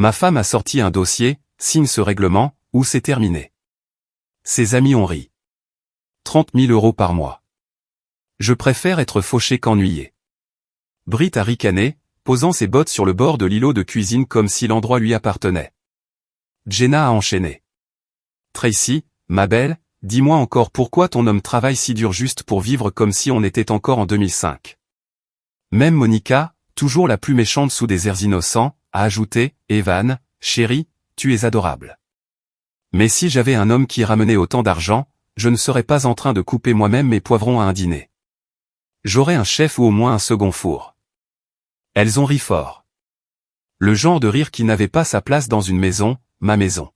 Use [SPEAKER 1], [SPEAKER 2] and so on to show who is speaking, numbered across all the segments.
[SPEAKER 1] Ma femme a sorti un dossier, signe ce règlement, ou c'est terminé. Ses amis ont ri. 30 000 € par mois. Je préfère être fauché qu'ennuyé. Brit a ricané, posant ses bottes sur le bord de l'îlot de cuisine comme si l'endroit lui appartenait. Jenna a enchaîné. Tracy, ma belle, dis-moi encore pourquoi ton homme travaille si dur juste pour vivre comme si on était encore en 2005. Même Monica, toujours la plus méchante sous des airs innocents, a ajouté, Evan, chérie, tu es adorable. Mais si j'avais un homme qui ramenait autant d'argent, je ne serais pas en train de couper moi-même mes poivrons à un dîner. J'aurais un chef ou au moins un second four. Elles ont ri fort. Le genre de rire qui n'avait pas sa place dans une maison, ma maison.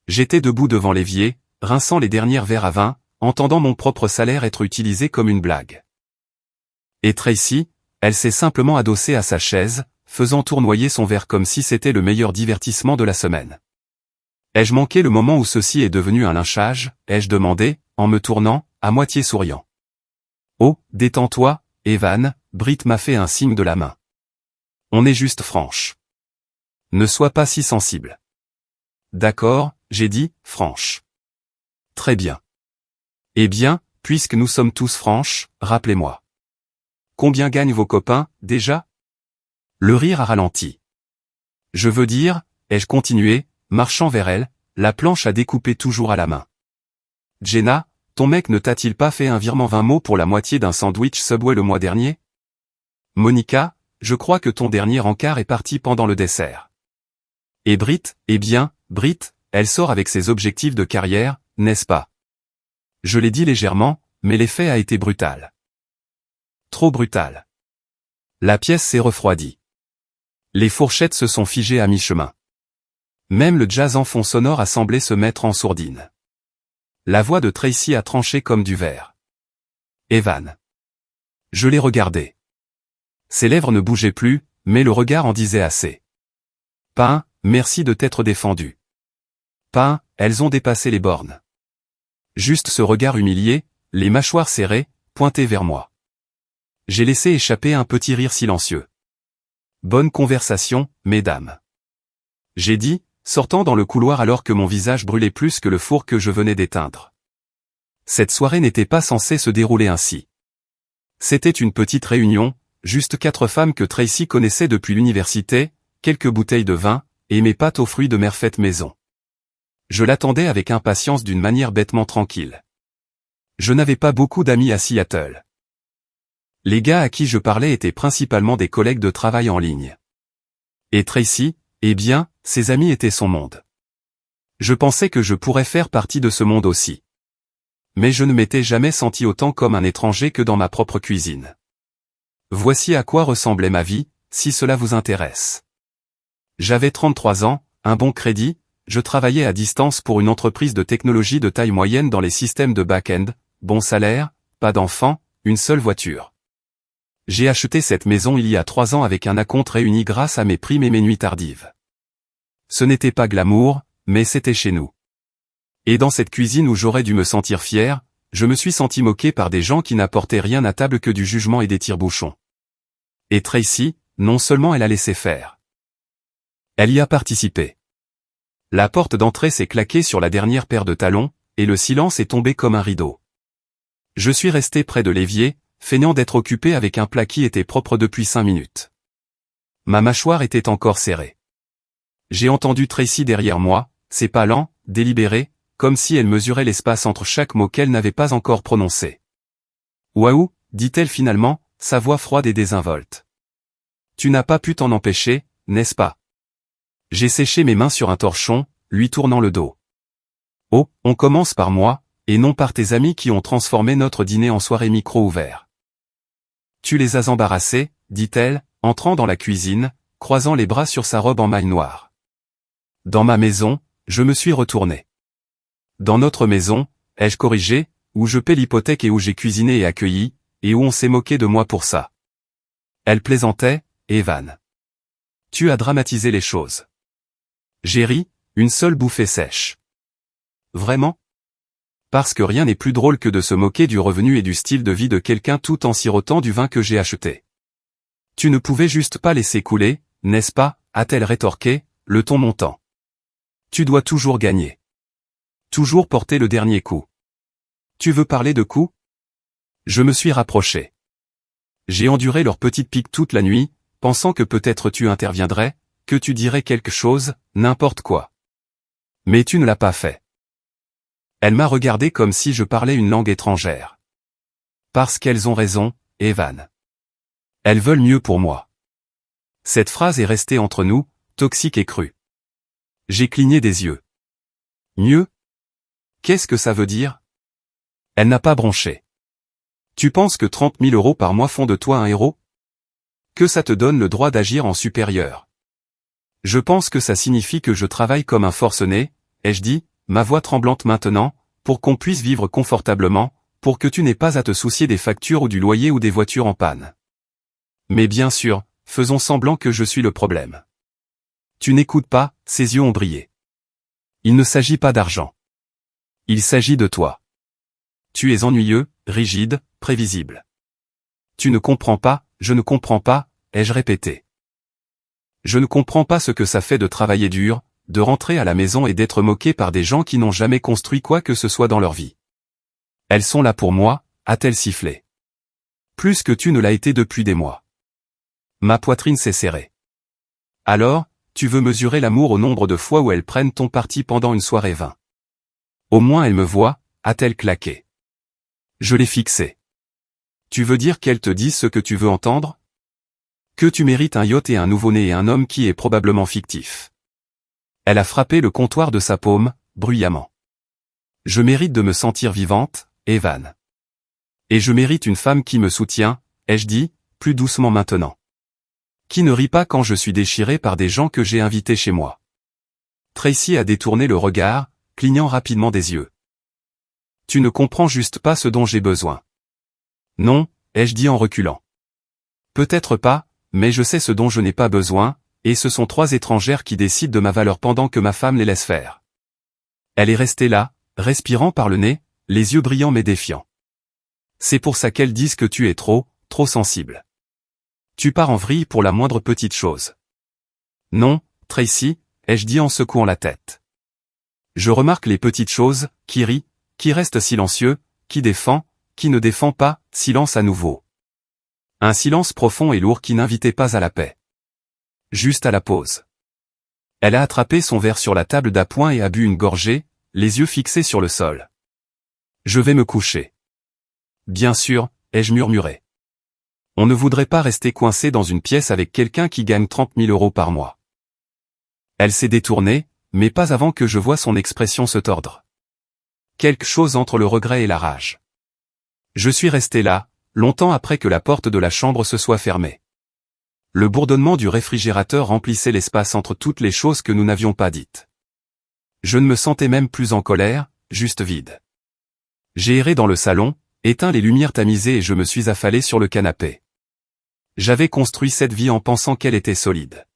[SPEAKER 1] J'étais debout devant l'évier, rinçant les derniers verres à vin, entendant mon propre salaire être utilisé comme une blague. Et Tracy, elle s'est simplement adossée à sa chaise, faisant tournoyer son verre comme si c'était le meilleur divertissement de la semaine. Ai-je manqué le moment où ceci est devenu un lynchage, ai-je demandé, en me tournant, à moitié souriant. Oh, détends-toi, Evan, Brit m'a fait un signe de la main. On est juste franche. Ne sois pas si sensible. D'accord, j'ai dit, franche. Très bien. Eh bien, puisque nous sommes tous franches, rappelez-moi. Combien gagnent vos copains, déjà? Le rire a ralenti. Je veux dire, ai-je continué, marchant vers elle, la planche à découper toujours à la main. Jenna, ton mec ne t'a-t-il pas fait un virement 20 mots pour la moitié d'un sandwich Subway le mois dernier? Monica, je crois que ton dernier encart est parti pendant le dessert. Et Brit, eh bien, Brit, elle sort avec ses objectifs de carrière, n'est-ce pas? Je l'ai dit légèrement, mais l'effet a été brutal. Trop brutal. La pièce s'est refroidie. Les fourchettes se sont figées à mi-chemin. Même le jazz en fond sonore a semblé se mettre en sourdine. La voix de Tracy a tranché comme du verre. Evan. Je l'ai regardé. Ses lèvres ne bougeaient plus, mais le regard en disait assez. Pain, merci de t'être défendu. Pain, elles ont dépassé les bornes. Juste ce regard humilié, les mâchoires serrées, pointé vers moi. J'ai laissé échapper un petit rire silencieux. Bonne conversation, mesdames. J'ai dit, sortant dans le couloir alors que mon visage brûlait plus que le four que je venais d'éteindre. Cette soirée n'était pas censée se dérouler ainsi. C'était une petite réunion, juste 4 femmes que Tracy connaissait depuis l'université, quelques bouteilles de vin, et mes pâtes aux fruits de mère faites maison. Je l'attendais avec impatience d'une manière bêtement tranquille. Je n'avais pas beaucoup d'amis à Seattle. Les gars à qui je parlais étaient principalement des collègues de travail en ligne. Et Tracy, eh bien, ses amis étaient son monde. Je pensais que je pourrais faire partie de ce monde aussi. Mais je ne m'étais jamais senti autant comme un étranger que dans ma propre cuisine. Voici à quoi ressemblait ma vie, si cela vous intéresse. J'avais 33 ans, un bon crédit, je travaillais à distance pour une entreprise de technologie de taille moyenne dans les systèmes de back-end, bon salaire, pas d'enfants, une seule voiture. J'ai acheté cette maison il y a 3 ans avec un acompte réuni grâce à mes primes et mes nuits tardives. Ce n'était pas glamour, mais c'était chez nous. Et dans cette cuisine où j'aurais dû me sentir fier, je me suis senti moqué par des gens qui n'apportaient rien à table que du jugement et des tire-bouchons. Et Tracy, non seulement elle a laissé faire. Elle y a participé. La porte d'entrée s'est claquée sur la dernière paire de talons, et le silence est tombé comme un rideau. Je suis resté près de l'évier, feignant d'être occupé avec un plat qui était propre depuis 5 minutes. Ma mâchoire était encore serrée. J'ai entendu Tracy derrière moi, ses pas lents, délibérés, comme si elle mesurait l'espace entre chaque mot qu'elle n'avait pas encore prononcé. Waouh, dit-elle finalement, sa voix froide et désinvolte. Tu n'as pas pu t'en empêcher, n'est-ce pas? J'ai séché mes mains sur un torchon, lui tournant le dos. Oh, on commence par moi, et non par tes amis qui ont transformé notre dîner en soirée micro ouvert. Tu les as embarrassés, dit-elle, entrant dans la cuisine, croisant les bras sur sa robe en maille noire. Dans ma maison, je me suis retourné. Dans notre maison, ai-je corrigé, où je paie l'hypothèque et où j'ai cuisiné et accueilli, et où on s'est moqué de moi pour ça. Elle plaisantait, Evan. Tu as dramatisé les choses. J'ai ri, une seule bouffée sèche. Vraiment? Parce que rien n'est plus drôle que de se moquer du revenu et du style de vie de quelqu'un tout en sirotant du vin que j'ai acheté. Tu ne pouvais juste pas laisser couler, n'est-ce pas, a-t-elle rétorqué, le ton montant. Tu dois toujours gagner. Toujours porter le dernier coup. Tu veux parler de coups? Je me suis rapproché. J'ai enduré leur petite pique toute la nuit, pensant que peut-être tu interviendrais, que tu dirais quelque chose, n'importe quoi. Mais tu ne l'as pas fait. Elle m'a regardé comme si je parlais une langue étrangère. Parce qu'elles ont raison, Evan. Elles veulent mieux pour moi. Cette phrase est restée entre nous, toxique et crue. J'ai cligné des yeux. Mieux? Qu'est-ce que ça veut dire? Elle n'a pas bronché. Tu penses que 30 000 € par mois font de toi un héros? Que ça te donne le droit d'agir en supérieur? Je pense que ça signifie que je travaille comme un forcené, ai-je dit, ma voix tremblante maintenant, pour qu'on puisse vivre confortablement, pour que tu n'aies pas à te soucier des factures ou du loyer ou des voitures en panne. Mais bien sûr, faisons semblant que je suis le problème. Tu n'écoutes pas, ses yeux ont brillé. Il ne s'agit pas d'argent. Il s'agit de toi. Tu es ennuyeux, rigide, prévisible. Tu ne comprends pas, je ne comprends pas, ai-je répété. Je ne comprends pas ce que ça fait de travailler dur, de rentrer à la maison et d'être moqué par des gens qui n'ont jamais construit quoi que ce soit dans leur vie. Elles sont là pour moi, a-t-elle sifflé. Plus que tu ne l'as été depuis des mois. Ma poitrine s'est serrée. Alors, tu veux mesurer l'amour au nombre de fois où elles prennent ton parti pendant une soirée vain. Au moins elle me voit, a-t-elle claqué. Je l'ai fixée. Tu veux dire qu'elle te dise ce que tu veux entendre? Que tu mérites un yacht et un nouveau-né et un homme qui est probablement fictif. Elle a frappé le comptoir de sa paume, bruyamment. Je mérite de me sentir vivante, Evan. Et je mérite une femme qui me soutient, ai-je dit, plus doucement maintenant. Qui ne rit pas quand je suis déchiré par des gens que j'ai invités chez moi. Tracy a détourné le regard, clignant rapidement des yeux. Tu ne comprends juste pas ce dont j'ai besoin. Non, ai-je dit en reculant. Peut-être pas, mais je sais ce dont je n'ai pas besoin, et ce sont 3 étrangères qui décident de ma valeur pendant que ma femme les laisse faire. Elle est restée là, respirant par le nez, les yeux brillants mais défiants. C'est pour ça qu'elles disent que tu es trop sensible. Tu pars en vrille pour la moindre petite chose. Non, Tracy, ai-je dit en secouant la tête. Je remarque les petites choses, qui rit, qui reste silencieux, qui défend, qui ne défend pas, silence à nouveau. Un silence profond et lourd qui n'invitait pas à la paix. Juste à la pause. Elle a attrapé son verre sur la table d'appoint et a bu une gorgée, les yeux fixés sur le sol. Je vais me coucher. Bien sûr, ai-je murmuré. On ne voudrait pas rester coincé dans une pièce avec quelqu'un qui gagne 30 000 € par mois. Elle s'est détournée, mais pas avant que je voie son expression se tordre. Quelque chose entre le regret et la rage. Je suis resté là, longtemps après que la porte de la chambre se soit fermée. Le bourdonnement du réfrigérateur remplissait l'espace entre toutes les choses que nous n'avions pas dites. Je ne me sentais même plus en colère, juste vide. J'ai erré dans le salon, éteint les lumières tamisées et je me suis affalé sur le canapé. J'avais construit cette vie en pensant qu'elle était solide.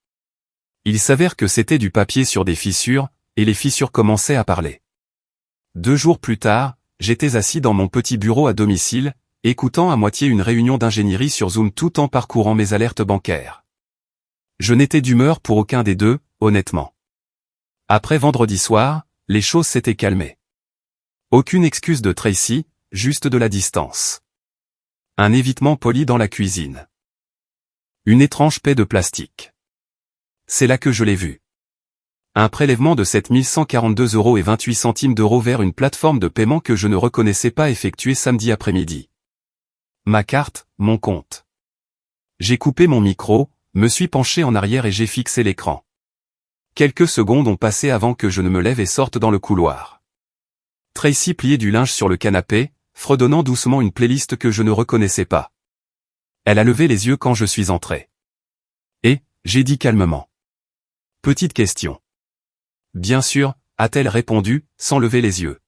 [SPEAKER 1] Il s'avère que c'était du papier sur des fissures, et les fissures commençaient à parler. 2 jours plus tard, j'étais assis dans mon petit bureau à domicile, écoutant à moitié une réunion d'ingénierie sur Zoom tout en parcourant mes alertes bancaires. Je n'étais d'humeur pour aucun des deux, honnêtement. Après vendredi soir, les choses s'étaient calmées. Aucune excuse de Tracy, juste de la distance. Un évitement poli dans la cuisine. Une étrange paix de plastique. C'est là que je l'ai vu. Un prélèvement de 7 142,28 € vers une plateforme de paiement que je ne reconnaissais pas effectué samedi après-midi. Ma carte, mon compte. J'ai coupé mon micro, me suis penché en arrière et j'ai fixé l'écran. Quelques secondes ont passé avant que je ne me lève et sorte dans le couloir. Tracy pliait du linge sur le canapé, fredonnant doucement une playlist que je ne reconnaissais pas. Elle a levé les yeux quand je suis entré. Et, j'ai dit calmement. Petite question. Bien sûr, a-t-elle répondu, sans lever les yeux.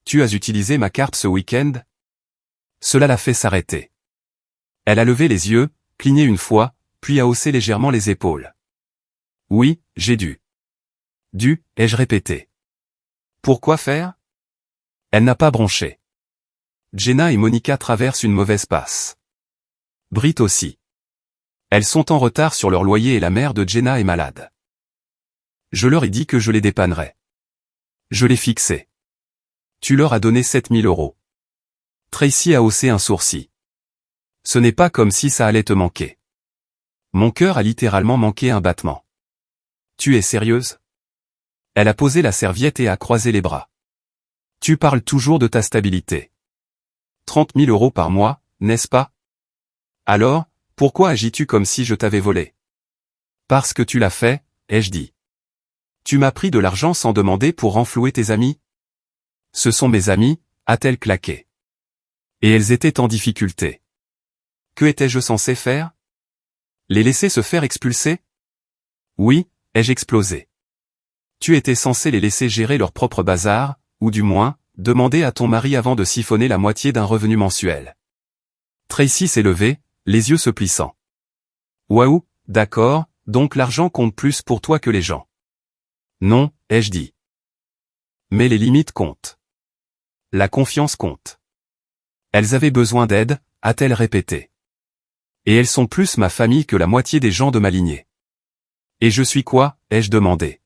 [SPEAKER 1] Tu as utilisé ma carte ce week-end? Cela l'a fait s'arrêter. Elle a levé les yeux, cligné une fois, puis a haussé légèrement les épaules. Oui, j'ai dû. Dû, ai-je répété. Pourquoi faire? Elle n'a pas bronché. Jenna et Monica traversent une mauvaise passe. Britt aussi. Elles sont en retard sur leur loyer et la mère de Jenna est malade. Je leur ai dit que je les dépannerais. Je les fixais. Tu leur as donné 7000 euros. Tracy a haussé un sourcil. Ce n'est pas comme si ça allait te manquer. Mon cœur a littéralement manqué un battement. Tu es sérieuse? Elle a posé la serviette et a croisé les bras. Tu parles toujours de ta stabilité. 30 000 euros par mois, n'est-ce pas? Alors, pourquoi agis-tu comme si je t'avais volé? Parce que tu l'as fait, ai-je dit. Tu m'as pris de l'argent sans demander pour renflouer tes amis? Ce sont mes amis, a-t-elle claqué. Et elles étaient en difficulté. Que étais-je censé faire? Les laisser se faire expulser? Oui, ai-je explosé. Tu étais censé les laisser gérer leur propre bazar, ou du moins, demander à ton mari avant de siphonner la moitié d'un revenu mensuel. Tracy s'est levée, les yeux se plissant. Waouh, d'accord, donc l'argent compte plus pour toi que les gens. Non, ai-je dit. Mais les limites comptent. La confiance compte. Elles avaient besoin d'aide, a-t-elle répété. Et elles sont plus ma famille que la moitié des gens de ma lignée. Et je suis quoi, ai-je demandé.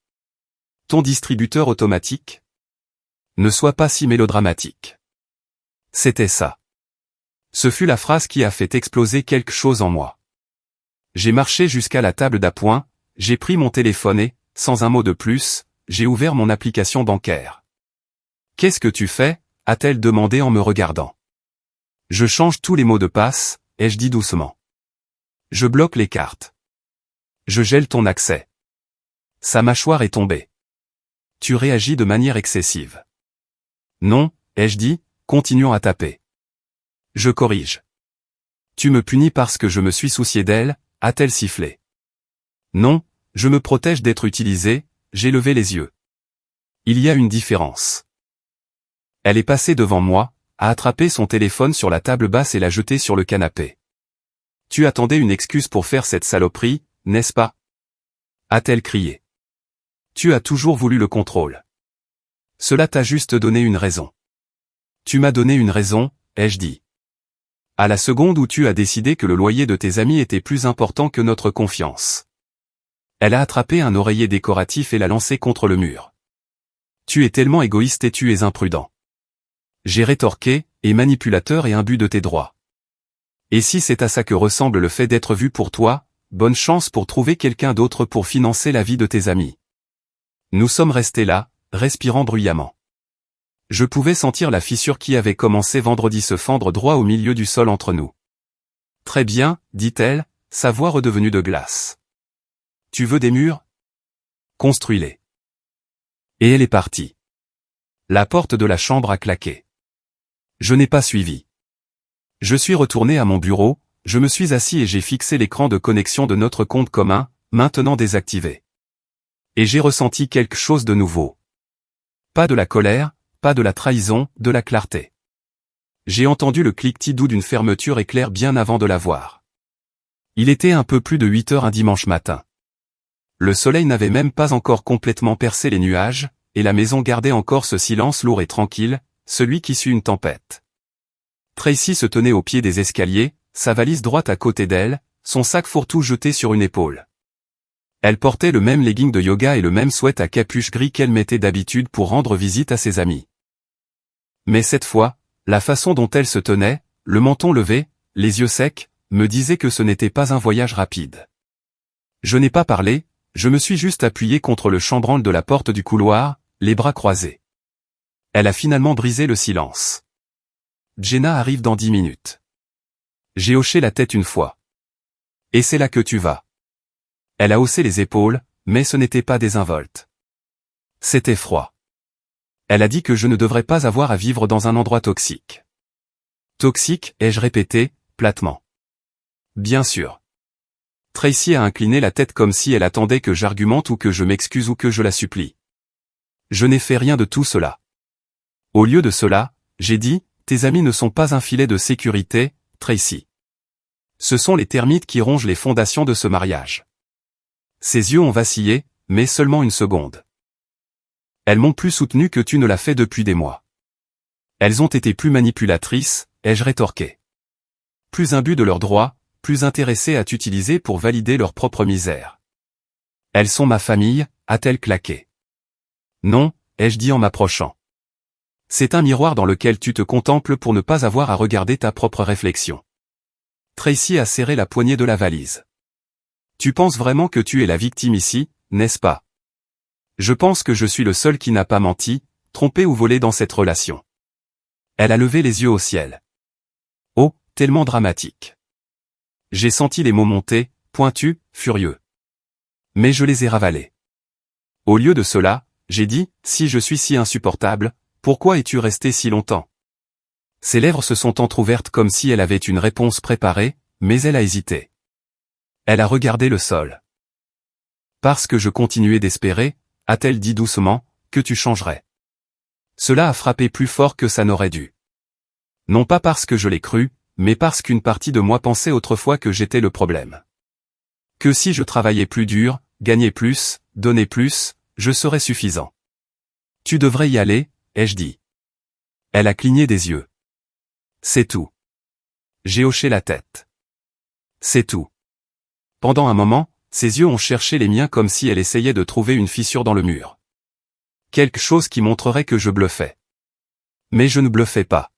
[SPEAKER 1] Ton distributeur automatique? Ne sois pas si mélodramatique. C'était ça. Ce fut la phrase qui a fait exploser quelque chose en moi. J'ai marché jusqu'à la table d'appoint, j'ai pris mon téléphone et, sans un mot de plus, j'ai ouvert mon application bancaire. Qu'est-ce que tu fais? A-t-elle demandé en me regardant. Je change tous les mots de passe, ai-je dit doucement. Je bloque les cartes. Je gèle ton accès. Sa mâchoire est tombée. Tu réagis de manière excessive. Non, ai-je dit, continuant à taper. Je corrige. Tu me punis parce que je me suis soucié d'elle, a-t-elle sifflé. Non, je me protège d'être utilisé, j'ai levé les yeux. Il y a une différence. Elle est passée devant moi, a attrapé son téléphone sur la table basse et l'a jeté sur le canapé. Tu attendais une excuse pour faire cette saloperie, n'est-ce pas? A-t-elle crié. Tu as toujours voulu le contrôle. Cela t'a juste donné une raison. Tu m'as donné une raison, ai-je dit. À la seconde où tu as décidé que le loyer de tes amis était plus important que notre confiance. Elle a attrapé un oreiller décoratif et l'a lancé contre le mur. Tu es tellement égoïste et tu es imprudent. J'ai rétorqué, et manipulateur et imbu de tes droits. Et si c'est à ça que ressemble le fait d'être vu pour toi, bonne chance pour trouver quelqu'un d'autre pour financer la vie de tes amis. Nous sommes restés là, respirant bruyamment. Je pouvais sentir la fissure qui avait commencé vendredi se fendre droit au milieu du sol entre nous. Très bien, dit-elle, sa voix redevenue de glace. Tu veux des murs? Construis-les. Et elle est partie. La porte de la chambre a claqué. Je n'ai pas suivi. Je suis retourné à mon bureau, je me suis assis et j'ai fixé l'écran de connexion de notre compte commun, maintenant désactivé. Et j'ai ressenti quelque chose de nouveau. Pas de la colère, pas de la trahison, de la clarté. J'ai entendu le cliquetis doux d'une fermeture éclair bien avant de la voir. Il était un peu plus de 8 heures un dimanche matin. Le soleil n'avait même pas encore complètement percé les nuages, et la maison gardait encore ce silence lourd et tranquille, celui qui suit une tempête. Tracy se tenait au pied des escaliers, sa valise droite à côté d'elle, son sac fourre-tout jeté sur une épaule. Elle portait le même legging de yoga et le même sweat à capuche gris qu'elle mettait d'habitude pour rendre visite à ses amis. Mais cette fois, la façon dont elle se tenait, le menton levé, les yeux secs, me disait que ce n'était pas un voyage rapide. Je n'ai pas parlé, je me suis juste appuyé contre le chambranle de la porte du couloir, les bras croisés. Elle a finalement brisé le silence. Jenna arrive dans 10 minutes. J'ai hoché la tête une fois. Et c'est là que tu vas. Elle a haussé les épaules, mais ce n'était pas désinvolte. C'était froid. Elle a dit que je ne devrais pas avoir à vivre dans un endroit toxique. Toxique, ai-je répété, platement. Bien sûr. Tracy a incliné la tête comme si elle attendait que j'argumente ou que je m'excuse ou que je la supplie. Je n'ai fait rien de tout cela. Au lieu de cela, j'ai dit, tes amis ne sont pas un filet de sécurité, Tracy. Ce sont les termites qui rongent les fondations de ce mariage. Ses yeux ont vacillé, mais seulement une seconde. Elles m'ont plus soutenu que tu ne l'as fait depuis des mois. Elles ont été plus manipulatrices, ai-je rétorqué. Plus imbues de leurs droits, plus intéressées à t'utiliser pour valider leur propre misère. Elles sont ma famille, a-t-elle claqué. Non, ai-je dit en m'approchant. C'est un miroir dans lequel tu te contemples pour ne pas avoir à regarder ta propre réflexion. Tracy a serré la poignée de la valise. Tu penses vraiment que tu es la victime ici, n'est-ce pas? Je pense que je suis le seul qui n'a pas menti, trompé ou volé dans cette relation. Elle a levé les yeux au ciel. Oh, tellement dramatique. J'ai senti les mots monter, pointus, furieux. Mais je les ai ravalés. Au lieu de cela, j'ai dit, si je suis si insupportable, pourquoi es-tu resté si longtemps? Ses lèvres se sont entr'ouvertes comme si elle avait une réponse préparée, mais elle a hésité. Elle a regardé le sol. Parce que je continuais d'espérer, a-t-elle dit doucement, que tu changerais. Cela a frappé plus fort que ça n'aurait dû. Non pas parce que je l'ai cru, mais parce qu'une partie de moi pensait autrefois que j'étais le problème. Que si je travaillais plus dur, gagnais plus, donnais plus, je serais suffisant. Tu devrais y aller, ai-je dit. Elle a cligné des yeux. C'est tout. J'ai hoché la tête. C'est tout. Pendant un moment, ses yeux ont cherché les miens comme si elle essayait de trouver une fissure dans le mur. Quelque chose qui montrerait que je bluffais. Mais je ne bluffais pas.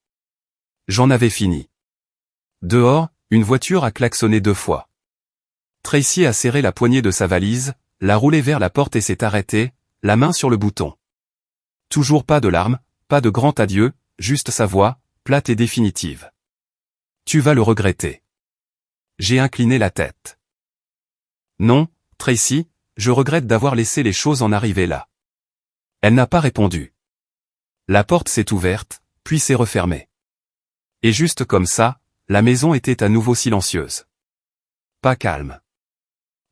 [SPEAKER 1] J'en avais fini. Dehors, une voiture a klaxonné 2 fois. Tracy a serré la poignée de sa valise, l'a roulée vers la porte et s'est arrêtée, la main sur le bouton. Toujours pas de larmes, pas de grand adieu, juste sa voix, plate et définitive. Tu vas le regretter. J'ai incliné la tête. Non, Tracy, je regrette d'avoir laissé les choses en arriver là. Elle n'a pas répondu. La porte s'est ouverte, puis s'est refermée. Et juste comme ça, la maison était à nouveau silencieuse. Pas calme.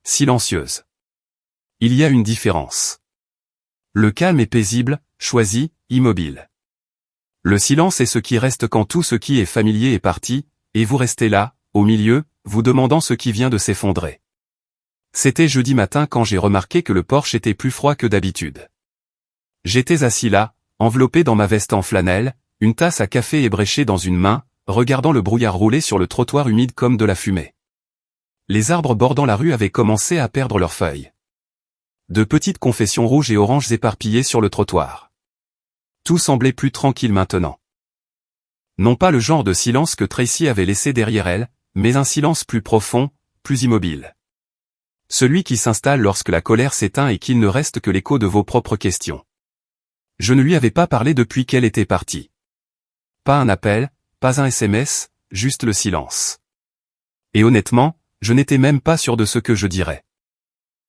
[SPEAKER 1] Silencieuse. Il y a une différence. Le calme est paisible, choisi, immobile. Le silence est ce qui reste quand tout ce qui est familier est parti, et vous restez là, au milieu, vous demandant ce qui vient de s'effondrer. C'était jeudi matin quand j'ai remarqué que le porche était plus froid que d'habitude. J'étais assis là, enveloppé dans ma veste en flanelle, une tasse à café ébréchée dans une main, regardant le brouillard rouler sur le trottoir humide comme de la fumée. Les arbres bordant la rue avaient commencé à perdre leurs feuilles. De petites confessions rouges et oranges éparpillées sur le trottoir. Tout semblait plus tranquille maintenant. Non pas le genre de silence que Tracy avait laissé derrière elle, mais un silence plus profond, plus immobile. Celui qui s'installe lorsque la colère s'éteint et qu'il ne reste que l'écho de vos propres questions. Je ne lui avais pas parlé depuis qu'elle était partie. Pas un appel, pas un SMS, juste le silence. Et honnêtement, je n'étais même pas sûr de ce que je dirais.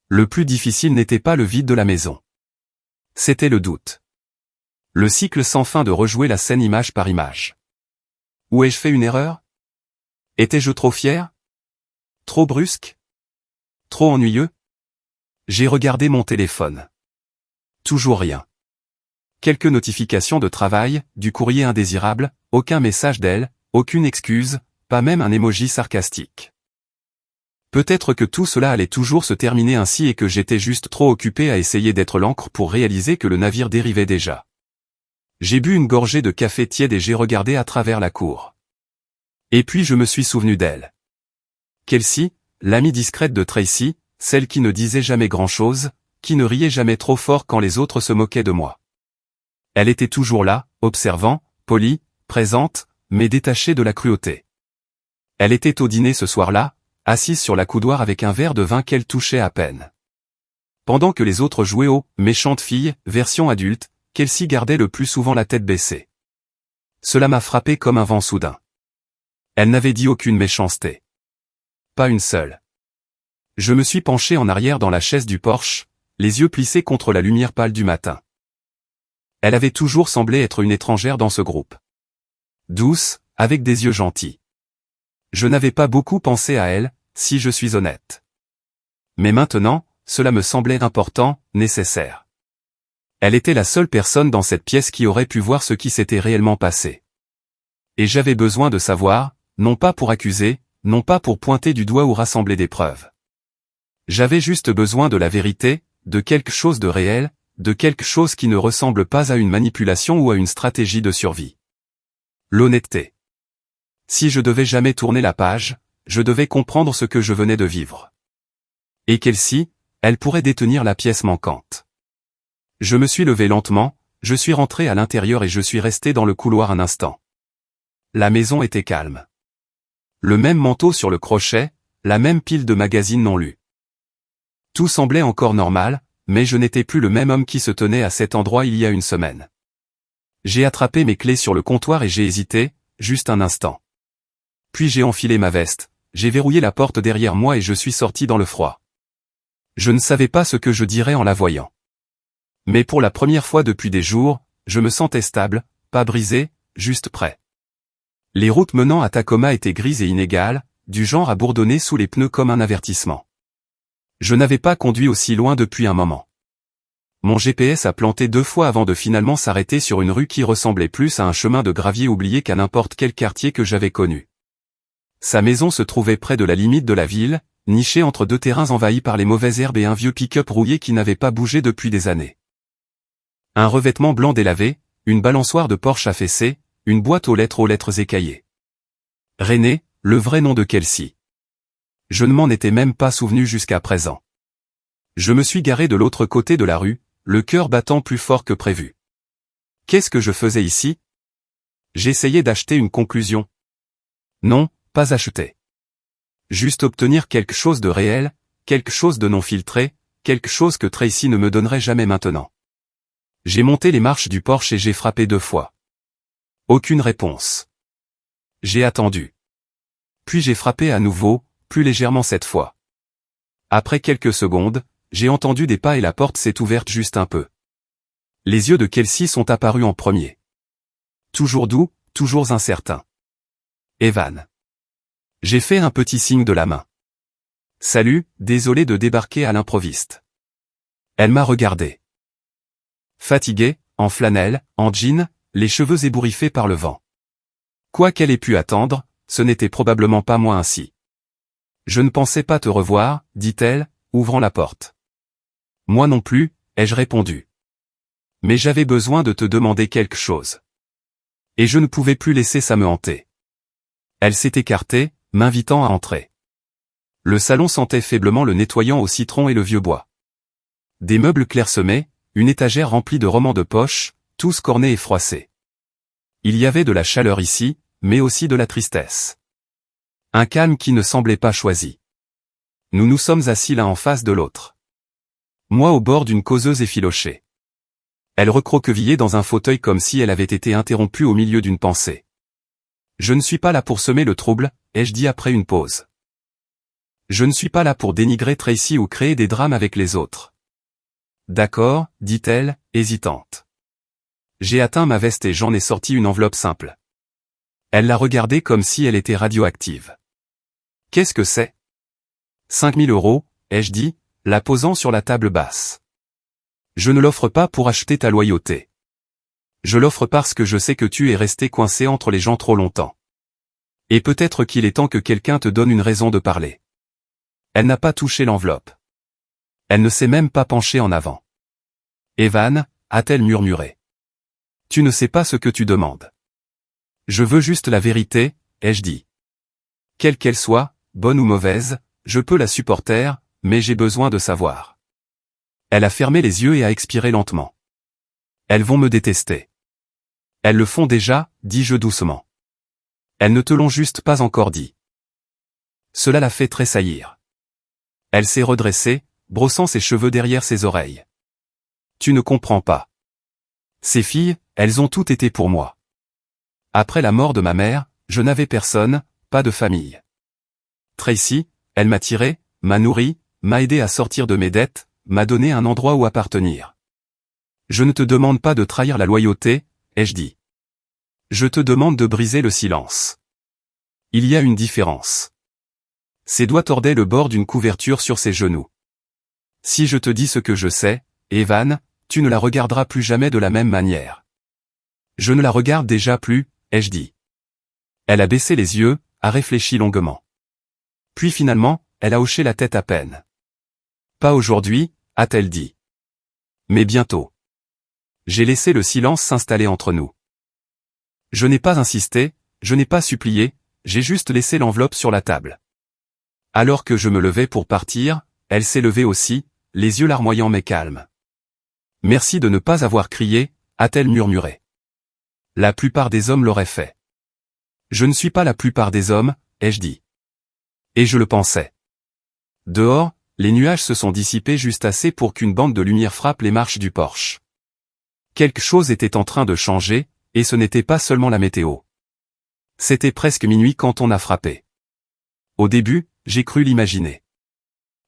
[SPEAKER 1] Le plus difficile n'était pas le vide de la maison. C'était le doute. Le cycle sans fin de rejouer la scène image par image. Où ai-je fait une erreur? Étais-je trop fier? Trop brusque? Trop ennuyeux? J'ai regardé mon téléphone. Toujours rien. Quelques notifications de travail, du courrier indésirable, aucun message d'elle, aucune excuse, pas même un emoji sarcastique. Peut-être que tout cela allait toujours se terminer ainsi et que j'étais juste trop occupé à essayer d'être l'ancre pour réaliser que le navire dérivait déjà. J'ai bu une gorgée de café tiède et j'ai regardé à travers la cour. Et puis je me suis souvenu d'elle. Kelsey, l'amie discrète de Tracy, celle qui ne disait jamais grand-chose, qui ne riait jamais trop fort quand les autres se moquaient de moi. Elle était toujours là, observant, polie, présente, mais détachée de la cruauté. Elle était au dîner ce soir-là, assise sur la coudoir avec un verre de vin qu'elle touchait à peine. Pendant que les autres jouaient aux « méchantes filles », version adulte, Kelsey gardait le plus souvent la tête baissée. Cela m'a frappé comme un vent soudain. Elle n'avait dit aucune méchanceté. Pas une seule. Je me suis penché en arrière dans la chaise du porche, les yeux plissés contre la lumière pâle du matin. Elle avait toujours semblé être une étrangère dans ce groupe. Douce, avec des yeux gentils. Je n'avais pas beaucoup pensé à elle, si je suis honnête. Mais maintenant, cela me semblait important, nécessaire. Elle était la seule personne dans cette pièce qui aurait pu voir ce qui s'était réellement passé. Et j'avais besoin de savoir, non pas pour accuser, non pas pour pointer du doigt ou rassembler des preuves. J'avais juste besoin de la vérité, de quelque chose de réel, de quelque chose qui ne ressemble pas à une manipulation ou à une stratégie de survie. L'honnêteté. Si je devais jamais tourner la page, je devais comprendre ce que je venais de vivre. Et Kelsey, Elle pourrait détenir la pièce manquante. Je me suis levé lentement, je suis rentré à l'intérieur et je suis resté dans le couloir un instant. La maison était calme. Le même manteau sur le crochet, la même pile de magazines non lus. Tout semblait encore normal, mais je n'étais plus le même homme qui se tenait à cet endroit il y a une semaine. J'ai attrapé mes clés sur le comptoir et j'ai hésité, juste un instant. Puis j'ai enfilé ma veste, j'ai verrouillé la porte derrière moi et je suis sorti dans le froid. Je ne savais pas ce que je dirais en la voyant. Mais pour la première fois depuis des jours, je me sentais stable, pas brisé, juste prêt. Les routes menant à Tacoma étaient grises et inégales, du genre à bourdonner sous les pneus comme un avertissement. Je n'avais pas conduit aussi loin depuis un moment. Mon GPS a planté 2 fois avant de finalement s'arrêter sur une rue qui ressemblait plus à un chemin de gravier oublié qu'à n'importe quel quartier que j'avais connu. Sa maison se trouvait près de la limite de la ville, nichée entre 2 terrains envahis par les mauvaises herbes et un vieux pick-up rouillé qui n'avait pas bougé depuis des années. Un revêtement blanc délavé, une balançoire de Porsche affaissée, une boîte aux lettres écaillées. René, le vrai nom de Kelsey. Je ne m'en étais même pas souvenu jusqu'à présent. Je me suis garé de l'autre côté de la rue, le cœur battant plus fort que prévu. Qu'est-ce que je faisais ici? J'essayais d'acheter une conclusion. Non, pas acheter. Juste obtenir quelque chose de réel, quelque chose de non filtré, quelque chose que Tracy ne me donnerait jamais maintenant. J'ai monté les marches du Porsche et j'ai frappé 2 fois. Aucune réponse. J'ai attendu. Puis j'ai frappé à nouveau, plus légèrement cette fois. Après quelques secondes, j'ai entendu des pas et la porte s'est ouverte juste un peu. Les yeux de Kelsey sont apparus en premier. Toujours doux, toujours incertain. Evan. J'ai fait un petit signe de la main. Salut, désolé de débarquer à l'improviste. Elle m'a regardé. Fatiguée, en flanelle, en jean, les cheveux ébouriffés par le vent. Quoi qu'elle ait pu attendre, ce n'était probablement pas moi ainsi. Je ne pensais pas te revoir, dit-elle, ouvrant la porte. Moi non plus, ai-je répondu. Mais j'avais besoin de te demander quelque chose. Et je ne pouvais plus laisser ça me hanter. Elle s'est écartée, m'invitant à entrer. Le salon sentait faiblement le nettoyant au citron et le vieux bois. Des meubles clairsemés, une étagère remplie de romans de poche, tous cornés et froissés. Il y avait de la chaleur ici, mais aussi de la tristesse. Un calme qui ne semblait pas choisi. Nous nous sommes assis l'un en face de l'autre. Moi au bord d'une causeuse effilochée. Elle recroquevillait dans un fauteuil comme si elle avait été interrompue au milieu d'une pensée. Je ne suis pas là pour semer le trouble, ai-je dit après une pause. Je ne suis pas là pour dénigrer Tracy ou créer des drames avec les autres. D'accord, dit-elle, hésitante. J'ai atteint ma veste et j'en ai sorti une enveloppe simple. Elle l'a regardée comme si elle était radioactive. Qu'est-ce que c'est? 5 000 €, ai-je dit, la posant sur la table basse. Je ne l'offre pas pour acheter ta loyauté. Je l'offre parce que je sais que tu es resté coincé entre les gens trop longtemps. Et peut-être qu'il est temps que quelqu'un te donne une raison de parler. Elle n'a pas touché l'enveloppe. Elle ne s'est même pas penchée en avant. Evan, a-t-elle murmuré. Tu ne sais pas ce que tu demandes. Je veux juste la vérité, ai-je dit. Quelle qu'elle soit, bonne ou mauvaise, je peux la supporter, mais j'ai besoin de savoir. Elle a fermé les yeux et a expiré lentement. Elles vont me détester. Elles le font déjà, dis-je doucement. Elles ne te l'ont juste pas encore dit. Cela l'a fait tressaillir. Elle s'est redressée, brossant ses cheveux derrière ses oreilles. Tu ne comprends pas. Ces filles, elles ont toutes été pour moi. Après la mort de ma mère, je n'avais personne, pas de famille. Tracy, elle m'a tiré, m'a nourri, m'a aidé à sortir de mes dettes, m'a donné un endroit où appartenir. Je ne te demande pas de trahir la loyauté, ai-je dit. Je te demande de briser le silence. Il y a une différence. Ses doigts tordaient le bord d'une couverture sur ses genoux. Si je te dis ce que je sais, Evan, tu ne la regarderas plus jamais de la même manière. Je ne la regarde déjà plus, ai-je dit. Elle a baissé les yeux, a réfléchi longuement. Puis finalement, elle a hoché la tête à peine. Pas aujourd'hui, a-t-elle dit. Mais bientôt. J'ai laissé le silence s'installer entre nous. Je n'ai pas insisté, je n'ai pas supplié, j'ai juste laissé l'enveloppe sur la table. Alors que je me levais pour partir, elle s'est levée aussi, les yeux larmoyants mais calmes. Merci de ne pas avoir crié, a-t-elle murmuré. La plupart des hommes l'auraient fait. Je ne suis pas la plupart des hommes, ai-je dit. Et je le pensais. Dehors, les nuages se sont dissipés juste assez pour qu'une bande de lumière frappe les marches du porche. Quelque chose était en train de changer, et ce n'était pas seulement la météo. C'était presque minuit quand on a frappé. Au début, j'ai cru l'imaginer.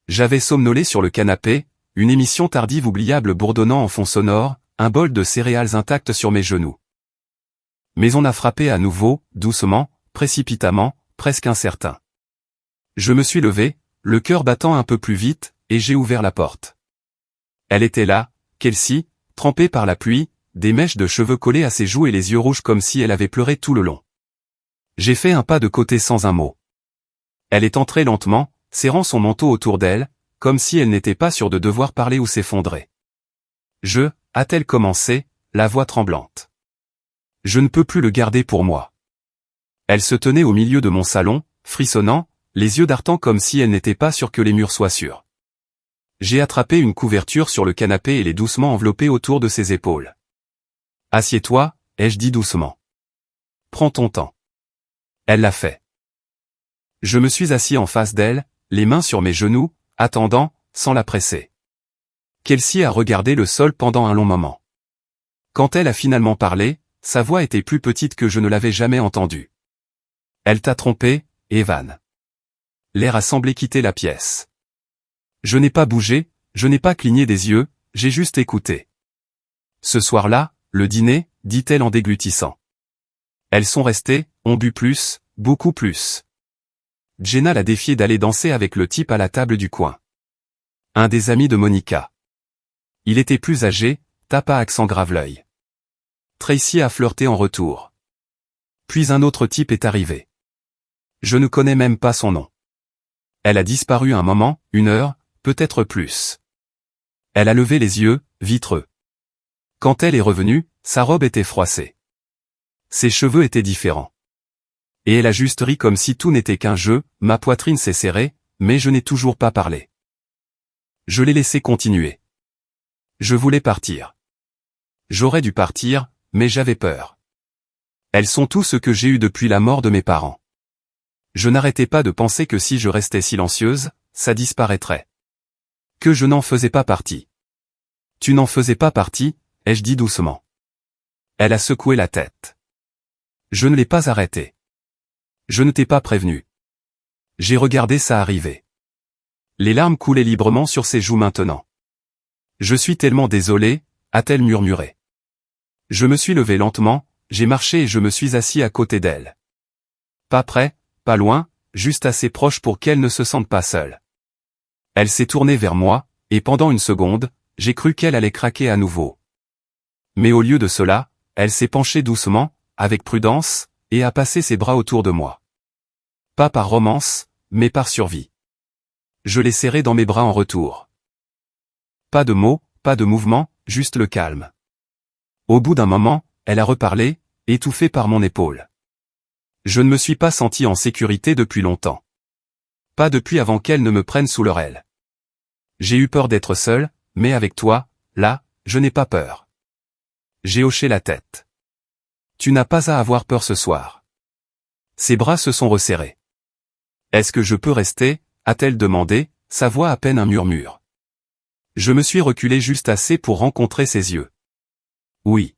[SPEAKER 1] J'avais somnolé sur le canapé, une émission tardive oubliable bourdonnant en fond sonore, un bol de céréales intactes sur mes genoux. Mais on a frappé à nouveau, doucement, précipitamment, presque incertain. Je me suis levé, le cœur battant un peu plus vite, et j'ai ouvert la porte. Elle était là, Kelsey, trempée par la pluie, des mèches de cheveux collées à ses joues et les yeux rouges comme si elle avait pleuré tout le long. J'ai fait un pas de côté sans un mot. Elle est entrée lentement, serrant son manteau autour d'elle, comme si elle n'était pas sûre de devoir parler ou s'effondrer. A-t-elle commencé, la voix tremblante. Je ne peux plus le garder pour moi. Elle se tenait au milieu de mon salon, frissonnant, les yeux dartant comme si elle n'était pas sûre que les murs soient sûrs. J'ai attrapé une couverture sur le canapé et l'ai doucement enveloppée autour de ses épaules. Assieds-toi, ai-je dit doucement. Prends ton temps. Elle l'a fait. Je me suis assis en face d'elle, les mains sur mes genoux, attendant, sans la presser. Kelsey a regardé le sol pendant un long moment. Quand elle a finalement parlé, sa voix était plus petite que je ne l'avais jamais entendue. Elle t'a trompé, Evan. L'air a semblé quitter la pièce. Je n'ai pas bougé, je n'ai pas cligné des yeux, j'ai juste écouté. Ce soir-là, le dîner, dit-elle en déglutissant. Elles sont restées, ont bu plus, beaucoup plus. Jenna l'a défié d'aller danser avec le type à la table du coin. Un des amis de Monica. Il était plus âgé, tapa accent grave l'œil. Tracy a flirté en retour. Puis un autre type est arrivé. Je ne connais même pas son nom. Elle a disparu un moment, une heure, peut-être plus. Elle a levé les yeux, vitreux. Quand elle est revenue, sa robe était froissée. Ses cheveux étaient différents. Et elle a juste ri comme si tout n'était qu'un jeu, ma poitrine s'est serrée, mais je n'ai toujours pas parlé. Je l'ai laissé continuer. Je voulais partir. J'aurais dû partir, mais j'avais peur. Elles sont tout ce que j'ai eu depuis la mort de mes parents. Je n'arrêtais pas de penser que si je restais silencieuse, ça disparaîtrait. Que je n'en faisais pas partie. Tu n'en faisais pas partie, ai-je dit doucement. Elle a secoué la tête. Je ne l'ai pas arrêté. Je ne t'ai pas prévenu. J'ai regardé ça arriver. Les larmes coulaient librement sur ses joues maintenant. Je suis tellement désolé, a-t-elle murmuré. Je me suis levé lentement, j'ai marché et je me suis assis à côté d'elle. Pas près, pas loin, juste assez proche pour qu'elle ne se sente pas seule. Elle s'est tournée vers moi, et pendant une seconde, j'ai cru qu'elle allait craquer à nouveau. Mais au lieu de cela, elle s'est penchée doucement, avec prudence, et a passé ses bras autour de moi. Pas par romance, mais par survie. Je l'ai serrée dans mes bras en retour. Pas de mots, pas de mouvement, juste le calme. Au bout d'un moment, elle a reparlé, étouffée par mon épaule. Je ne me suis pas senti en sécurité depuis longtemps. Pas depuis avant qu'elle ne me prenne sous leur aile. J'ai eu peur d'être seul, mais avec toi, là, je n'ai pas peur. J'ai hoché la tête. Tu n'as pas à avoir peur ce soir. Ses bras se sont resserrés. Est-ce que je peux rester, a-t-elle demandé, sa voix à peine un murmure. Je me suis reculé juste assez pour rencontrer ses yeux. Oui.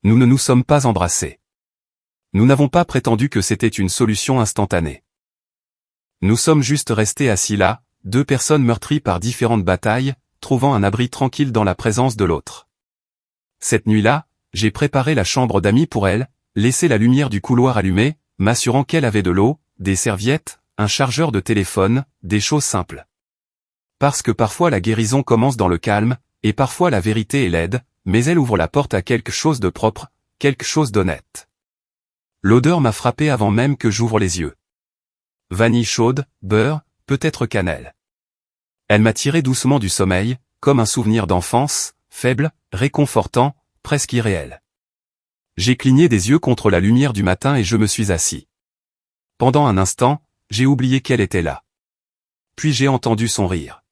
[SPEAKER 1] Nous ne nous sommes pas embrassés. Nous n'avons pas prétendu que c'était une solution instantanée. Nous sommes juste restés assis là, deux personnes meurtries par différentes batailles, trouvant un abri tranquille dans la présence de l'autre. Cette nuit-là, j'ai préparé la chambre d'amis pour elle, laissé la lumière du couloir allumée, m'assurant qu'elle avait de l'eau, des serviettes, un chargeur de téléphone, des choses simples. Parce que parfois la guérison commence dans le calme, et parfois la vérité est laide, mais elle ouvre la porte à quelque chose de propre, quelque chose d'honnête. L'odeur m'a frappé avant même que j'ouvre les yeux. Vanille chaude, beurre, peut-être cannelle. Elle m'a tiré doucement du sommeil, comme un souvenir d'enfance, faible, réconfortant, presque irréel. J'ai cligné des yeux contre la lumière du matin et je me suis assis. Pendant un instant, j'ai oublié qu'elle était là. Puis j'ai entendu son rire.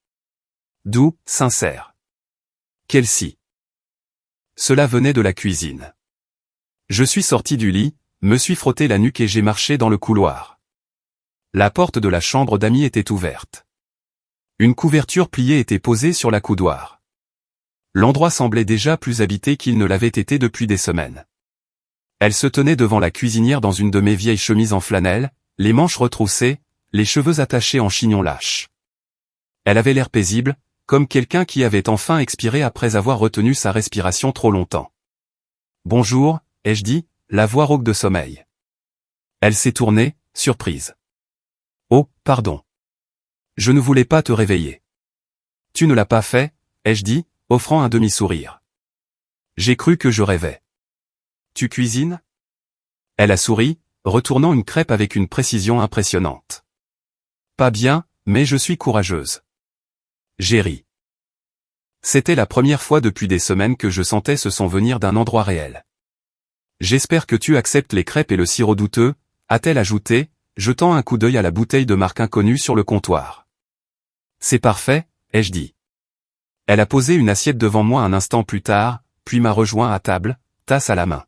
[SPEAKER 1] doux, sincère. Kelsey. Cela venait de la cuisine. Je suis sorti du lit, me suis frotté la nuque et j'ai marché dans le couloir. La porte de la chambre d'amis était ouverte. Une couverture pliée était posée sur la coudoir. L'endroit semblait déjà plus habité qu'il ne l'avait été depuis des semaines. Elle se tenait devant la cuisinière dans une de mes vieilles chemises en flanelle, les manches retroussées, les cheveux attachés en chignon lâche. Elle avait l'air paisible, comme quelqu'un qui avait enfin expiré après avoir retenu sa respiration trop longtemps. « Bonjour », ai-je dit, la voix rauque de sommeil. Elle s'est tournée, surprise. « Oh, pardon. Je ne voulais pas te réveiller. »« Tu ne l'as pas fait », ai-je dit, offrant un demi-sourire. J'ai cru que je rêvais. « Tu cuisines ?» Elle a souri, retournant une crêpe avec une précision impressionnante. « Pas bien, mais je suis courageuse. » J'ai ri. C'était la première fois depuis des semaines que je sentais ce son venir d'un endroit réel. « J'espère que tu acceptes les crêpes et le sirop douteux, » a-t-elle ajouté, jetant un coup d'œil à la bouteille de marque inconnue sur le comptoir. « C'est parfait, » ai-je dit. Elle a posé une assiette devant moi un instant plus tard, puis m'a rejoint à table, tasse à la main.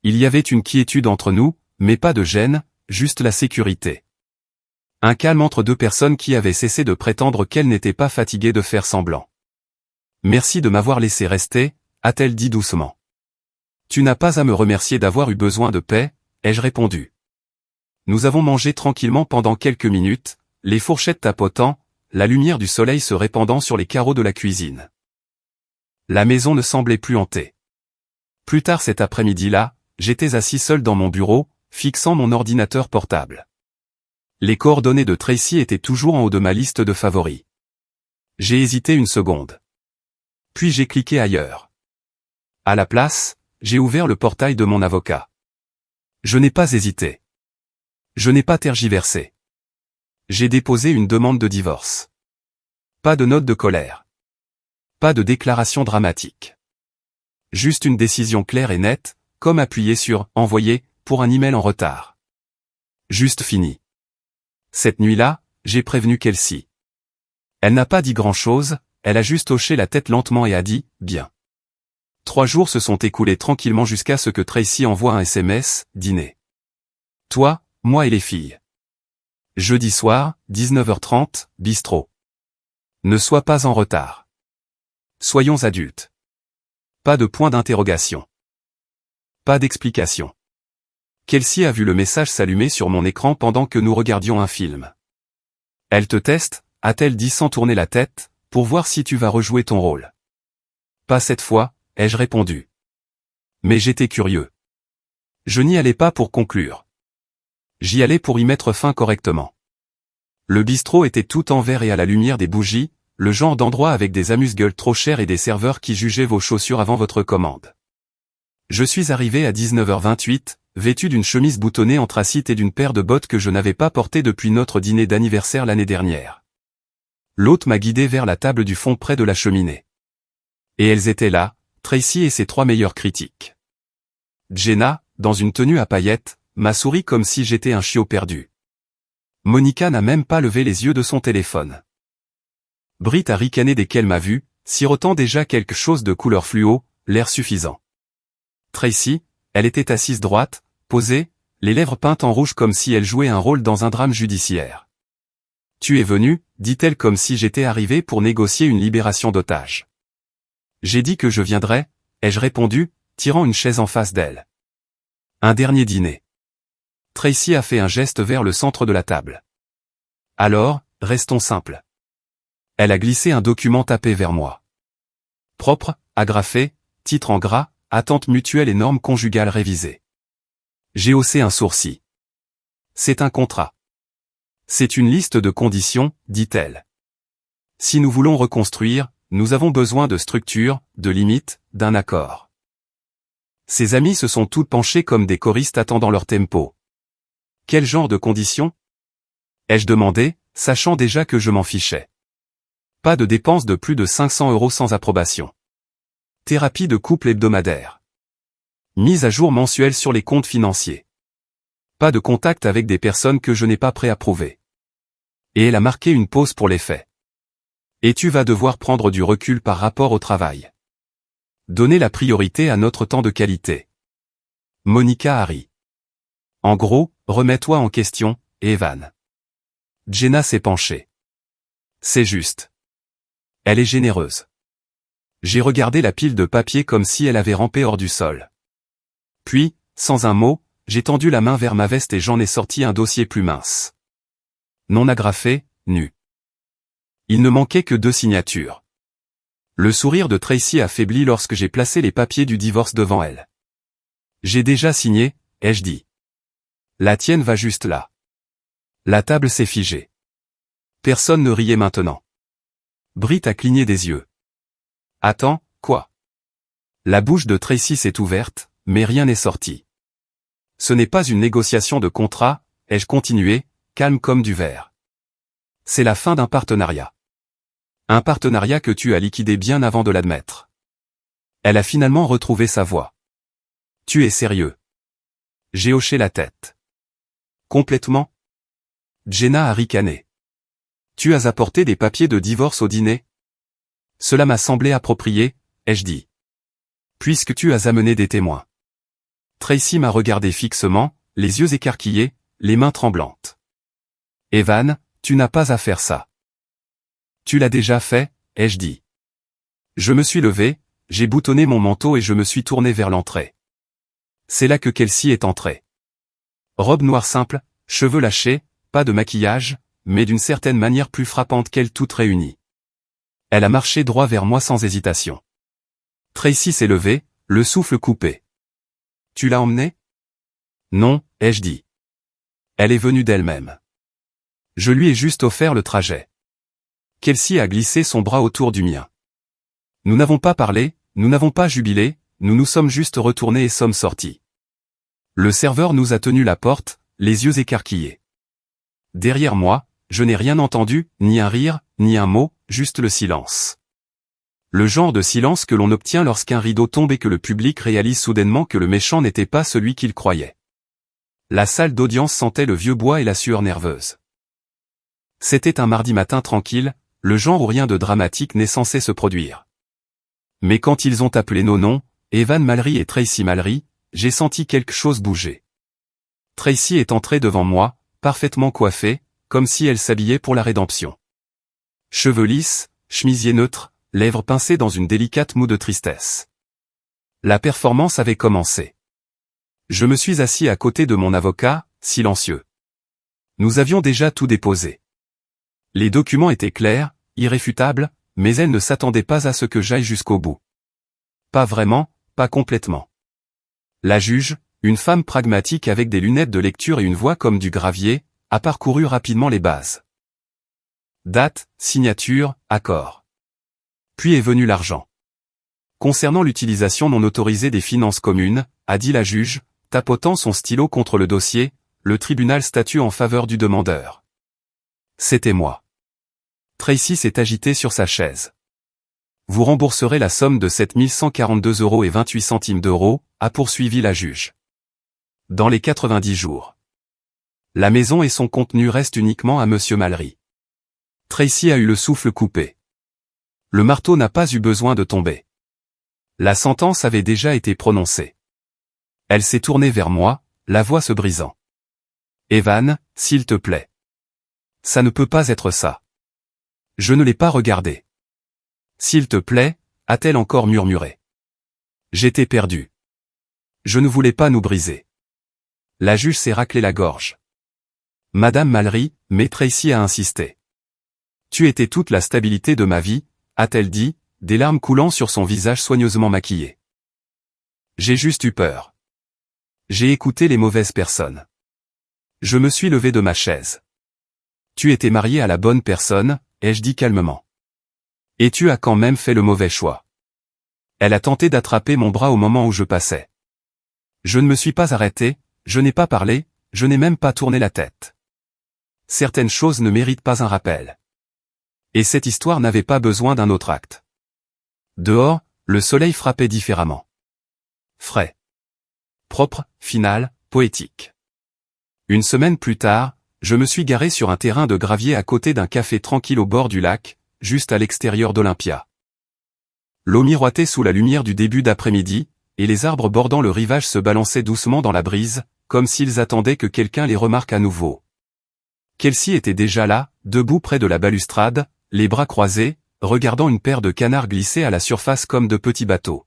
[SPEAKER 1] Il y avait une quiétude entre nous, mais pas de gêne, juste la sécurité. Un calme entre deux personnes qui avaient cessé de prétendre qu'elles n'étaient pas fatiguées de faire semblant. « Merci de m'avoir laissé rester », a-t-elle dit doucement. « Tu n'as pas à me remercier d'avoir eu besoin de paix, » ai-je répondu. Nous avons mangé tranquillement pendant quelques minutes, les fourchettes tapotant, la lumière du soleil se répandant sur les carreaux de la cuisine. La maison ne semblait plus hantée. Plus tard cet après-midi-là, j'étais assis seul dans mon bureau, fixant mon ordinateur portable. Les coordonnées de Tracy étaient toujours en haut de ma liste de favoris. J'ai hésité une seconde. Puis j'ai cliqué ailleurs. À la place, j'ai ouvert le portail de mon avocat. Je n'ai pas hésité. Je n'ai pas tergiversé. J'ai déposé une demande de divorce. Pas de note de colère. Pas de déclaration dramatique. Juste une décision claire et nette, comme appuyer sur « Envoyer » pour un email en retard. Juste fini. Cette nuit-là, j'ai prévenu Kelsey. Elle n'a pas dit grand-chose, elle a juste hoché la tête lentement et a dit « Bien ». 3 jours se sont écoulés tranquillement jusqu'à ce que Tracy envoie un SMS, « Dîner. Toi, moi et les filles. » Jeudi soir, 19h30, bistrot. Ne sois pas en retard. Soyons adultes. Pas de point d'interrogation. Pas d'explication. Kelsey a vu le message s'allumer sur mon écran pendant que nous regardions un film. Elle te teste, a-t-elle dit sans tourner la tête, pour voir si tu vas rejouer ton rôle. Pas cette fois, ai-je répondu. Mais j'étais curieux. Je n'y allais pas pour conclure. J'y allais pour y mettre fin correctement. Le bistrot était tout en verre et à la lumière des bougies, le genre d'endroit avec des amuse-gueules trop chers et des serveurs qui jugeaient vos chaussures avant votre commande. Je suis arrivé à 19h28, vêtu d'une chemise boutonnée anthracite et d'une paire de bottes que je n'avais pas portées depuis notre dîner d'anniversaire l'année dernière. L'hôte m'a guidé vers la table du fond près de la cheminée. Et elles étaient là, Tracy et ses 3 meilleures critiques. Jenna, dans une tenue à paillettes, m'a souri comme si j'étais un chiot perdu. Monica n'a même pas levé les yeux de son téléphone. Britt a ricané dès qu'elle m'a vu, sirotant déjà quelque chose de couleur fluo, l'air suffisant. Tracy, elle était assise droite, posée, les lèvres peintes en rouge comme si elle jouait un rôle dans un drame judiciaire. « Tu es venu », dit-elle comme si j'étais arrivé pour négocier une libération d'otages. J'ai dit que je viendrais, ai-je répondu, tirant une chaise en face d'elle. Un dernier dîner. Tracy a fait un geste vers le centre de la table. Alors, restons simples. Elle a glissé un document tapé vers moi. Propre, agrafé, titre en gras, attente mutuelle et normes conjugales révisées. J'ai haussé un sourcil. C'est un contrat. C'est une liste de conditions, dit-elle. Si nous voulons reconstruire, nous avons besoin de structure, de limites, d'un accord. Ses amis se sont toutes penchés comme des choristes attendant leur tempo. Quel genre de conditions ? Ai-je demandé, sachant déjà que je m'en fichais. Pas de dépenses de plus de 500 € sans approbation. Thérapie de couple hebdomadaire. Mise à jour mensuelle sur les comptes financiers. Pas de contact avec des personnes que je n'ai pas préapprouvées. Et elle a marqué une pause pour les faits. Et tu vas devoir prendre du recul par rapport au travail. Donner la priorité à notre temps de qualité. Monica Harry. En gros, remets-toi en question, Evan. Jenna s'est penchée. C'est juste. Elle est généreuse. J'ai regardé la pile de papier comme si elle avait rampé hors du sol. Puis, sans un mot, j'ai tendu la main vers ma veste et j'en ai sorti un dossier plus mince. Non agrafé, nu. Il ne manquait que 2 signatures. Le sourire de Tracy a faibli lorsque j'ai placé les papiers du divorce devant elle. J'ai déjà signé, ai-je dit. La tienne va juste là. La table s'est figée. Personne ne riait maintenant. Britt a cligné des yeux. Attends, quoi? La bouche de Tracy s'est ouverte, mais rien n'est sorti. Ce n'est pas une négociation de contrat, ai-je continué, calme comme du verre. C'est la fin d'un partenariat. Un partenariat que tu as liquidé bien avant de l'admettre. Elle a finalement retrouvé sa voix. Tu es sérieux? J'ai hoché la tête. Complètement? Jenna a ricané. Tu as apporté des papiers de divorce au dîner? Cela m'a semblé approprié, ai-je dit. Puisque tu as amené des témoins. Tracy m'a regardé fixement, les yeux écarquillés, les mains tremblantes. Evan, tu n'as pas à faire ça. Tu l'as déjà fait, ai-je dit. Je me suis levé, j'ai boutonné mon manteau et je me suis tourné vers l'entrée. C'est là que Kelsey est entrée. Robe noire simple, cheveux lâchés, pas de maquillage, mais d'une certaine manière plus frappante qu'elle toute réunie. Elle a marché droit vers moi sans hésitation. Tracy s'est levée, le souffle coupé. Tu l'as emmenée? Non, ai-je dit. Elle est venue d'elle-même. Je lui ai juste offert le trajet. Kelsey a glissé son bras autour du mien. Nous n'avons pas parlé, nous n'avons pas jubilé, nous nous sommes juste retournés et sommes sortis. Le serveur nous a tenu la porte, les yeux écarquillés. Derrière moi, je n'ai rien entendu, ni un rire, ni un mot, juste le silence. Le genre de silence que l'on obtient lorsqu'un rideau tombe et que le public réalise soudainement que le méchant n'était pas celui qu'il croyait. La salle d'audience sentait le vieux bois et la sueur nerveuse. C'était un mardi matin tranquille, le genre où rien de dramatique n'est censé se produire. Mais quand ils ont appelé nos noms, Evan Mallory et Tracy Mallory, j'ai senti quelque chose bouger. Tracy est entrée devant moi, parfaitement coiffée, comme si elle s'habillait pour la rédemption. Cheveux lisses, chemisier neutre, lèvres pincées dans une délicate moue de tristesse. La performance avait commencé. Je me suis assis à côté de mon avocat, silencieux. Nous avions déjà tout déposé. Les documents étaient clairs, irréfutables, mais elle ne s'attendait pas à ce que j'aille jusqu'au bout. Pas vraiment, pas complètement. La juge, une femme pragmatique avec des lunettes de lecture et une voix comme du gravier, a parcouru rapidement les bases. Date, signature, accord. Puis est venu l'argent. Concernant l'utilisation non autorisée des finances communes, a dit la juge, tapotant son stylo contre le dossier, le tribunal statue en faveur du demandeur. C'était moi. Tracy s'est agitée sur sa chaise. Vous rembourserez la somme de 7 142,28 €, a poursuivi la juge. Dans les 90 jours. La maison et son contenu restent uniquement à Monsieur Mallory. Tracy a eu le souffle coupé. Le marteau n'a pas eu besoin de tomber. La sentence avait déjà été prononcée. Elle s'est tournée vers moi, la voix se brisant. Evan, s'il te plaît. Ça ne peut pas être ça. Je ne l'ai pas regardé. S'il te plaît, a-t-elle encore murmuré. J'étais perdu. Je ne voulais pas nous briser. La juge s'est raclé la gorge. Madame Mallory, mais Tracy a insisté. Tu étais toute la stabilité de ma vie, a-t-elle dit, des larmes coulant sur son visage soigneusement maquillé. J'ai juste eu peur. J'ai écouté les mauvaises personnes. Je me suis levé de ma chaise. Tu étais marié à la bonne personne, ai-je dit calmement. Et tu as quand même fait le mauvais choix. Elle a tenté d'attraper mon bras au moment où je passais. Je ne me suis pas arrêté, je n'ai pas parlé, je n'ai même pas tourné la tête. Certaines choses ne méritent pas un rappel. Et cette histoire n'avait pas besoin d'un autre acte. Dehors, le soleil frappait différemment. Frais. Propre, final, poétique. Une semaine plus tard, je me suis garé sur un terrain de gravier à côté d'un café tranquille au bord du lac, juste à l'extérieur d'Olympia. L'eau miroitait sous la lumière du début d'après-midi, et les arbres bordant le rivage se balançaient doucement dans la brise, comme s'ils attendaient que quelqu'un les remarque à nouveau. Kelsey était déjà là, debout près de la balustrade, les bras croisés, regardant une paire de canards glisser à la surface comme de petits bateaux.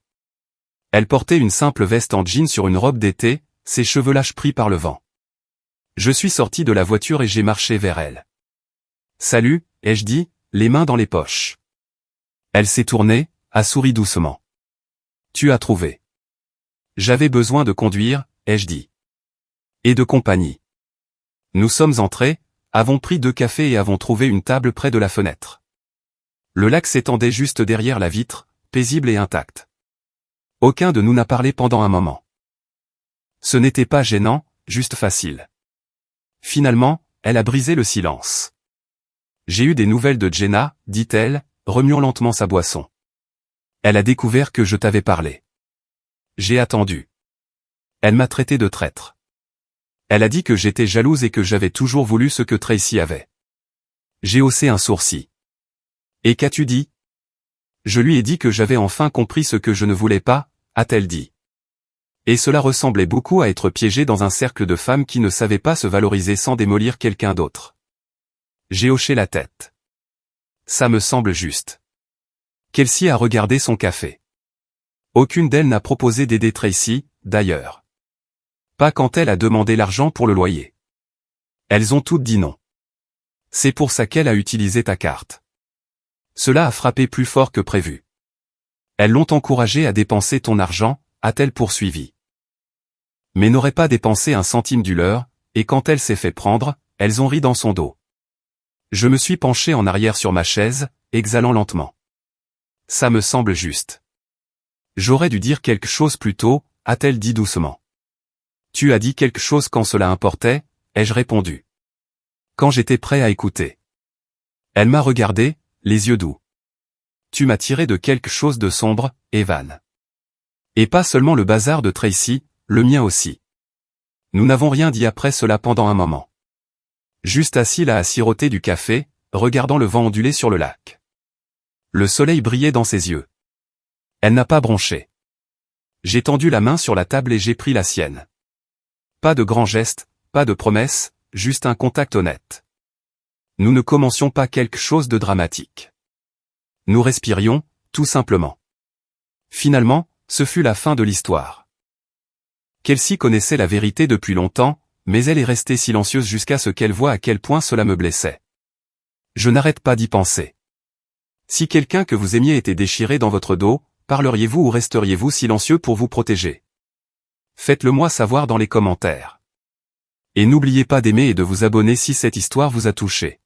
[SPEAKER 1] Elle portait une simple veste en jean sur une robe d'été, ses cheveux lâches pris par le vent. Je suis sorti de la voiture et j'ai marché vers elle. « Salut », ai-je dit, les mains dans les poches. Elle s'est tournée, a souri doucement. « Tu as trouvé. » J'avais besoin de conduire, ai-je dit. Et de compagnie. Nous sommes entrés, avons pris 2 cafés et avons trouvé une table près de la fenêtre. Le lac s'étendait juste derrière la vitre, paisible et intact. Aucun de nous n'a parlé pendant un moment. Ce n'était pas gênant, juste facile. Finalement, elle a brisé le silence. J'ai eu des nouvelles de Jenna, dit-elle, remuant lentement sa boisson. Elle a découvert que je t'avais parlé. J'ai attendu. Elle m'a traité de traître. Elle a dit que j'étais jalouse et que j'avais toujours voulu ce que Tracy avait. J'ai haussé un sourcil. Et qu'as-tu dit? Je lui ai dit que j'avais enfin compris ce que je ne voulais pas, a-t-elle dit. Et cela ressemblait beaucoup à être piégé dans un cercle de femmes qui ne savaient pas se valoriser sans démolir quelqu'un d'autre. J'ai hoché la tête. Ça me semble juste. Kelsey a regardé son café. Aucune d'elles n'a proposé d'aider Tracy, d'ailleurs. Pas quand elle a demandé l'argent pour le loyer. Elles ont toutes dit non. C'est pour ça qu'elle a utilisé ta carte. Cela a frappé plus fort que prévu. Elles l'ont encouragée à dépenser ton argent, a-t-elle poursuivi. Mais n'aurait pas dépensé un centime du leur, et quand elle s'est fait prendre, elles ont ri dans son dos. Je me suis penché en arrière sur ma chaise, exhalant lentement. Ça me semble juste. J'aurais dû dire quelque chose plus tôt, a-t-elle dit doucement. Tu as dit quelque chose quand cela importait, ai-je répondu. Quand j'étais prêt à écouter. Elle m'a regardé, les yeux doux. Tu m'as tiré de quelque chose de sombre, Evan. Et pas seulement le bazar de Tracy, le mien aussi. Nous n'avons rien dit après cela pendant un moment. Juste assis là à siroter du café, regardant le vent onduler sur le lac. Le soleil brillait dans ses yeux. Elle n'a pas bronché. J'ai tendu la main sur la table et j'ai pris la sienne. Pas de grands gestes, pas de promesses, juste un contact honnête. Nous ne commencions pas quelque chose de dramatique. Nous respirions, tout simplement. Finalement, ce fut la fin de l'histoire. Kelsey connaissait la vérité depuis longtemps, mais elle est restée silencieuse jusqu'à ce qu'elle voie à quel point cela me blessait. Je n'arrête pas d'y penser. Si quelqu'un que vous aimiez était déchiré dans votre dos, parleriez-vous ou resteriez-vous silencieux pour vous protéger? Faites-le moi savoir dans les commentaires. Et n'oubliez pas d'aimer et de vous abonner si cette histoire vous a touché.